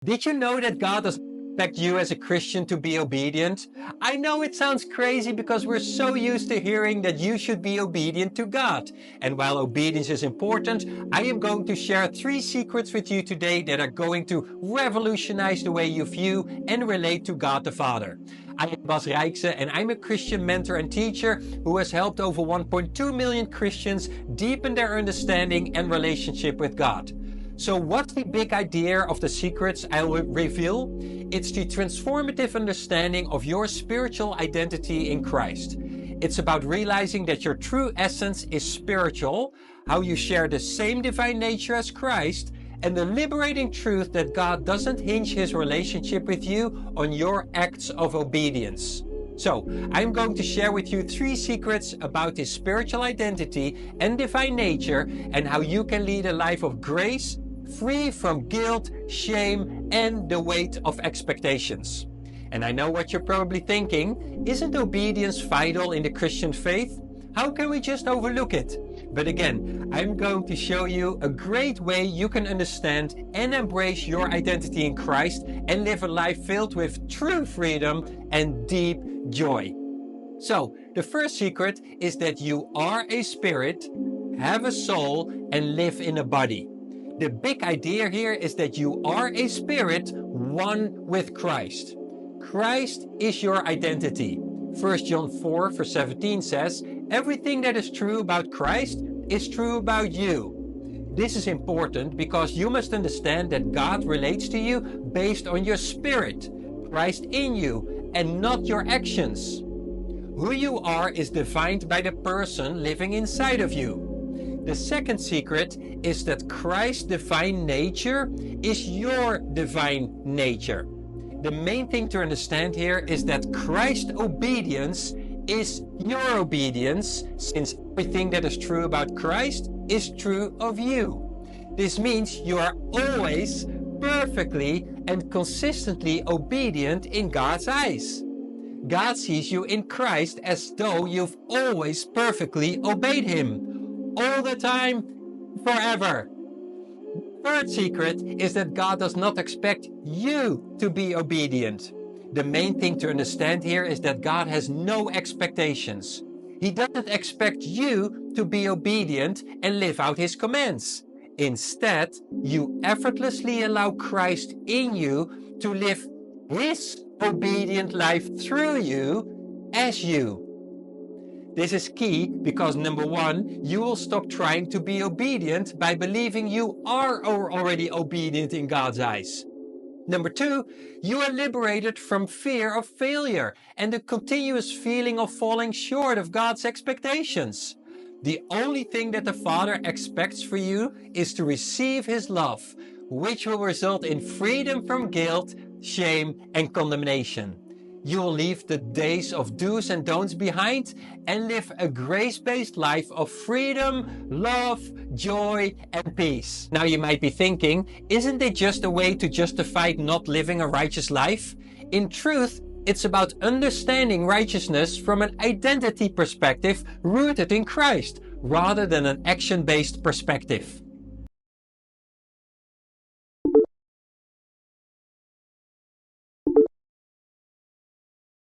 Did you know that God doesn't expect you as a Christian to be obedient? I know it sounds crazy because we're so used to hearing that you should be obedient to God. And while obedience is important, I am going to share 3 secrets with you today that are going to revolutionize the way you view and relate to God the Father. I am Bas Rijkse and I'm a Christian mentor and teacher who has helped over 1.2 million Christians deepen their understanding and relationship with God. So what's the big idea of the secrets I will reveal? It's the transformative understanding of your spiritual identity in Christ. It's about realizing that your true essence is spiritual, how you share the same divine nature as Christ, and the liberating truth that God doesn't hinge his relationship with you on your acts of obedience. So, I'm going to share with you 3 secrets about this spiritual identity and divine nature and how you can lead a life of grace, free from guilt, shame, and the weight of expectations. And I know what you're probably thinking, isn't obedience vital in the Christian faith? How can we just overlook it? But again, I'm going to show you a great way you can understand and embrace your identity in Christ and live a life filled with true freedom and deep joy. So, the first secret is that you are a spirit, have a soul, and live in a body. The big idea here is that you are a spirit, one with Christ. Christ is your identity. 1 John 4 verse 17 says, everything that is true about Christ is true about you. This is important because you must understand that God relates to you based on your spirit, Christ in you, and not your actions. Who you are is defined by the person living inside of you. The second secret is that Christ's divine nature is your divine nature. The main thing to understand here is that Christ's obedience is your obedience, since everything that is true about Christ is true of you. This means you are always perfectly and consistently obedient in God's eyes. God sees you in Christ as though you've always perfectly obeyed him. All the time, forever. Third secret is that God does not expect you to be obedient. The main thing to understand here is that God has no expectations. He doesn't expect you to be obedient and live out his commands. Instead, you effortlessly allow Christ in you to live his obedient life through you as you. This is key because number 1, you will stop trying to be obedient by believing you are already obedient in God's eyes. Number 2, you are liberated from fear of failure and the continuous feeling of falling short of God's expectations. The only thing that the Father expects for you is to receive his love, which will result in freedom from guilt, shame, and condemnation. You will leave the days of do's and don'ts behind and live a grace-based life of freedom, love, joy, and peace. Now you might be thinking, isn't it just a way to justify not living a righteous life? In truth, it's about understanding righteousness from an identity perspective rooted in Christ, rather than an action-based perspective.